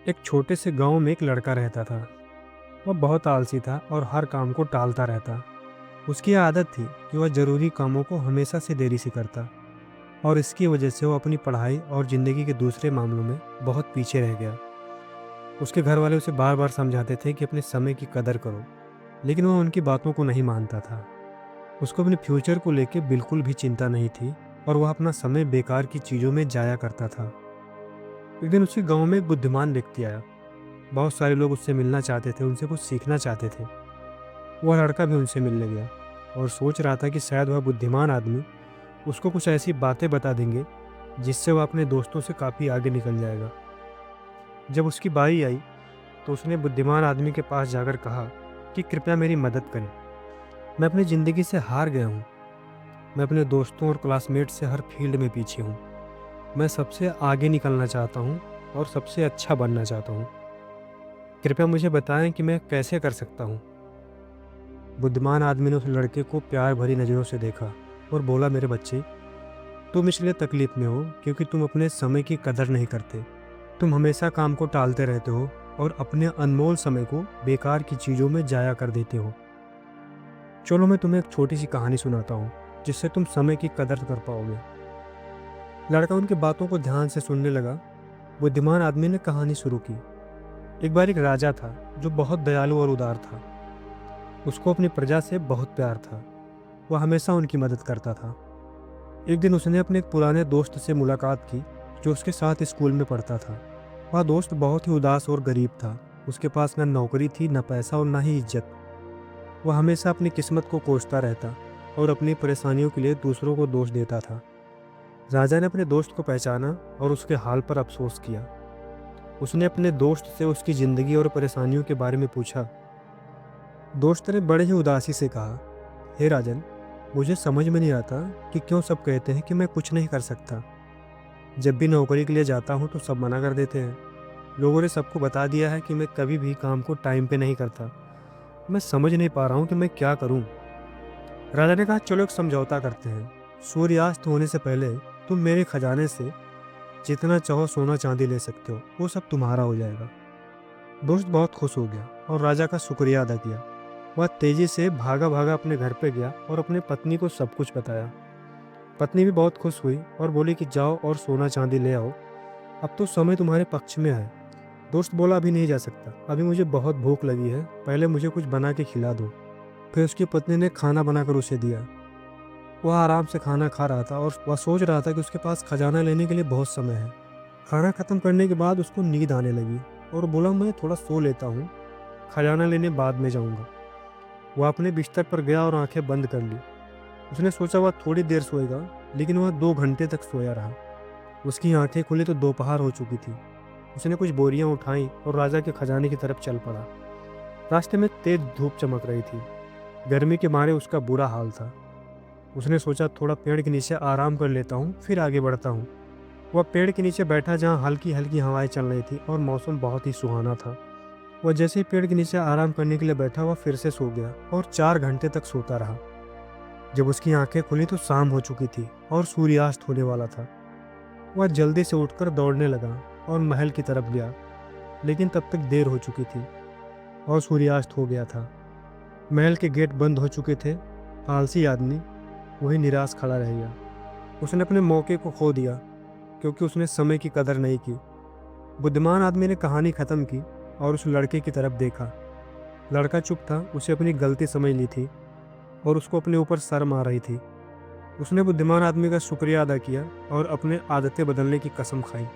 एक छोटे से गांव में एक लड़का रहता था। वह बहुत आलसी था और हर काम को टालता रहता। उसकी आदत थी कि वह ज़रूरी कामों को हमेशा से देरी से करता और इसकी वजह से वो अपनी पढ़ाई और ज़िंदगी के दूसरे मामलों में बहुत पीछे रह गया। उसके घर वाले उसे बार बार समझाते थे कि अपने समय की कदर करो, लेकिन वह उनकी बातों को नहीं मानता था। उसको अपने फ्यूचर को लेकर बिल्कुल भी चिंता नहीं थी और वह अपना समय बेकार की चीज़ों में जाया करता था। एक दिन उसके गांव में एक बुद्धिमान व्यक्ति आया। बहुत सारे लोग उससे मिलना चाहते थे, उनसे कुछ सीखना चाहते थे। वह लड़का भी उनसे मिलने गया और सोच रहा था कि शायद वह बुद्धिमान आदमी उसको कुछ ऐसी बातें बता देंगे जिससे वह अपने दोस्तों से काफ़ी आगे निकल जाएगा। जब उसकी बारी आई तो उसने बुद्धिमान आदमी के पास जाकर कहा कि कृपया मेरी मदद करें। मैं अपनी ज़िंदगी से हार गया हूँ। मैं अपने दोस्तों और क्लासमेट से हर फील्ड में पीछे हूँ। मैं सबसे आगे निकलना चाहता हूँ और सबसे अच्छा बनना चाहता हूँ। कृपया मुझे बताएं कि मैं कैसे कर सकता हूँ। बुद्धिमान आदमी ने उस लड़के को प्यार भरी नज़रों से देखा और बोला, मेरे बच्चे, तुम इसलिए तकलीफ में हो क्योंकि तुम अपने समय की कदर नहीं करते। तुम हमेशा काम को टालते रहते हो और अपने अनमोल समय को बेकार की चीज़ों में जाया कर देते हो। चलो मैं तुम्हें एक छोटी सी कहानी सुनाता हूँ जिससे तुम समय की कदर कर पाओगे। लड़का उनकी बातों को ध्यान से सुनने लगा। बुद्धिमान आदमी ने कहानी शुरू की। एक बार एक राजा था जो बहुत दयालु और उदार था। उसको अपनी प्रजा से बहुत प्यार था। वह हमेशा उनकी मदद करता था। एक दिन उसने अपने एक पुराने दोस्त से मुलाकात की जो उसके साथ स्कूल में पढ़ता था। वह दोस्त बहुत ही उदास और गरीब था। उसके पास न नौकरी थी, न पैसा और न ही इज्जत। वह हमेशा अपनी किस्मत को कोसता रहता और अपनी परेशानियों के लिए दूसरों को दोष देता था। राजा ने अपने दोस्त को पहचाना और उसके हाल पर अफसोस किया। उसने अपने दोस्त से उसकी ज़िंदगी और परेशानियों के बारे में पूछा। दोस्त ने बड़े ही उदासी से कहा, हे राजन, मुझे समझ में नहीं आता कि क्यों सब कहते हैं कि मैं कुछ नहीं कर सकता। जब भी नौकरी के लिए जाता हूँ तो सब मना कर देते हैं। लोगों ने सबको बता दिया है कि मैं कभी भी काम को टाइम पे नहीं करता। मैं समझ नहीं पा रहा हूँ कि मैं क्या करूँ। राजा ने कहा, चलो एक समझौता करते हैं। सूर्यास्त होने से पहले तुम मेरे खजाने से जितना चाहो सोना चांदी ले सकते हो, वो सब तुम्हारा हो जाएगा। दोस्त बहुत खुश हो गया और राजा का शुक्रिया अदा किया। वह तेजी से भागा भागा अपने घर पे गया और अपने पत्नी को सब कुछ बताया। पत्नी भी बहुत खुश हुई और बोली कि जाओ और सोना चांदी ले आओ, अब तो समय तुम्हारे पक्ष में है। दोस्त बोला, अभी नहीं जा सकता, अभी मुझे बहुत भूख लगी है, पहले मुझे कुछ बना के खिला दो। फिर उसकी पत्नी ने खाना बनाकर उसे दिया। वह आराम से खाना खा रहा था और वह सोच रहा था कि उसके पास खजाना लेने के लिए बहुत समय है। खाना खत्म करने के बाद उसको नींद आने लगी और बोला, मैं थोड़ा सो लेता हूँ, खजाना लेने बाद में जाऊँगा। वह अपने बिस्तर पर गया और आंखें बंद कर ली। उसने सोचा वह थोड़ी देर सोएगा, लेकिन वह 2 घंटे तक सोया रहा। उसकी आंखें खुली तो दोपहर हो चुकी थी। उसने कुछ बोरियां उठाई और राजा के खजाने की तरफ चल पड़ा। रास्ते में तेज धूप चमक रही थी। गर्मी के मारे उसका बुरा हाल था। उसने सोचा थोड़ा पेड़ के नीचे आराम कर लेता हूँ, फिर आगे बढ़ता हूँ। वह पेड़ के नीचे बैठा जहाँ हल्की हल्की हवाएं चल रही थी और मौसम बहुत ही सुहाना था। वह जैसे ही पेड़ के नीचे आराम करने के लिए बैठा, वह फिर से सो गया और 4 घंटे तक सोता रहा। जब उसकी आंखें खुली तो शाम हो चुकी थी और सूर्यास्त होने वाला था। वह जल्दी से उठकर दौड़ने लगा और महल की तरफ गया, लेकिन तब तक देर हो चुकी थी और सूर्यास्त हो गया था। महल के गेट बंद हो चुके थे। आलसी आदमी वही निराश खड़ा रह गया। उसने अपने मौके को खो दिया क्योंकि उसने समय की कदर नहीं की। बुद्धिमान आदमी ने कहानी खत्म की और उस लड़के की तरफ देखा। लड़का चुप था, उसे अपनी गलती समझ ली थी और उसको अपने ऊपर शर्म आ रही थी। उसने बुद्धिमान आदमी का शुक्रिया अदा किया और अपने आदतें बदलने की कसम खाई।